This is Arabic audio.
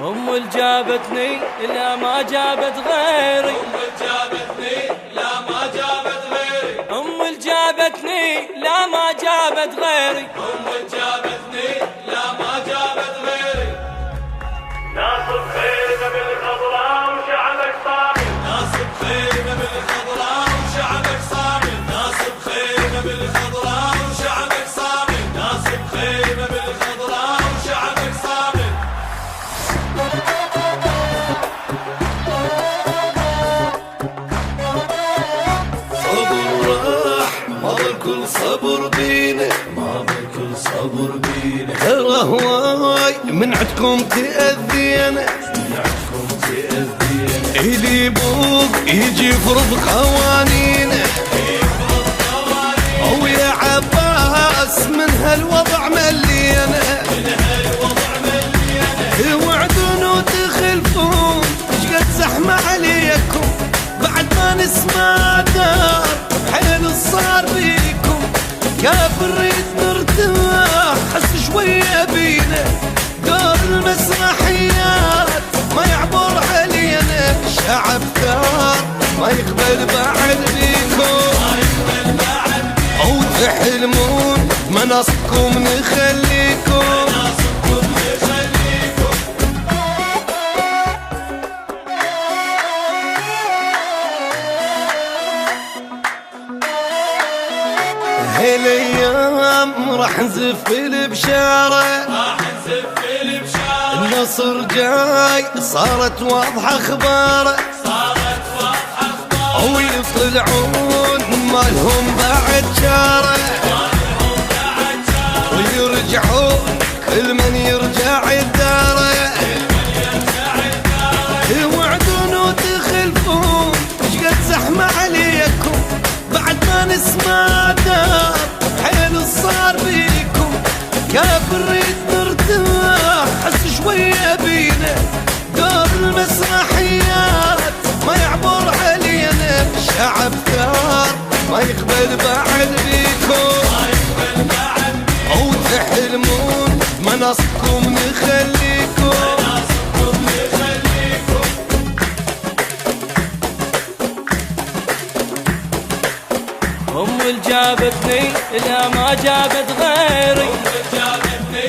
أم اللي جابتني لا ما جابت غيري، أم اللي جابتني لا ما جابت غيري، أم اللي جابتني لا ما جابت غيري، أم اللي جابتني لا ما جابت غيري. ناصب خيمة بالخضراء وشعبك صامت، ناصب خيمة بالخضراء وشعبك صامت، ناصب خيمة بالخضراء وشعبك صامت، ناصب خيمة بالخضراء وشعبك صامت. صبر راح ما بالكل صبر بينا، ما بالكل صبر بينا، ترى هواي من عندكم تأذينا، من عندكم تأذينا، اللي يبوق يجي يفرض قوانينه، يفرض قوانينه، ويا عباس من هالوضع ملينا، من هالوضع ملينا، توعدون وتخلفون ايش قد زحمة عليكم بعد ما نسمع دار حيل صار بيكم، كافر نريد نرتاح حس شوية بينا، دور المسرحيات ما يعبر علينا، الشعب ثار ما يقبل بعد بيكم، ما يقبل بعد بيكم، او تحلمون مناصبكم نخليكم، مناصبكم نخليكم. هالايام راح نزف البشاره، راح نزف البشاره، النصر جاي صارت واضحه اخباره، صارت واضحه اخباره، ويطلعون ما لهم بعد شاره، ما لهم بعد شاره، ويرجعون كل من يرجع الداره، كل من يرجع الداره، توعدون وتخلفون ايش قد زحمه عليكم بعد ما نسمع دار حيل صار بيكم، كافر نريد نرتاح حس شوية بينا، دور المسرحيات ما يعبر علينا، الشعب ثار ما يقبل بعد بيكم، ما يقبل بعد بيكم، او تحلمون مناصبكم نخليكم، مناصبكم نخليكم. أم اللي جابتني لا ما جابت غيري، أم اللي جابتني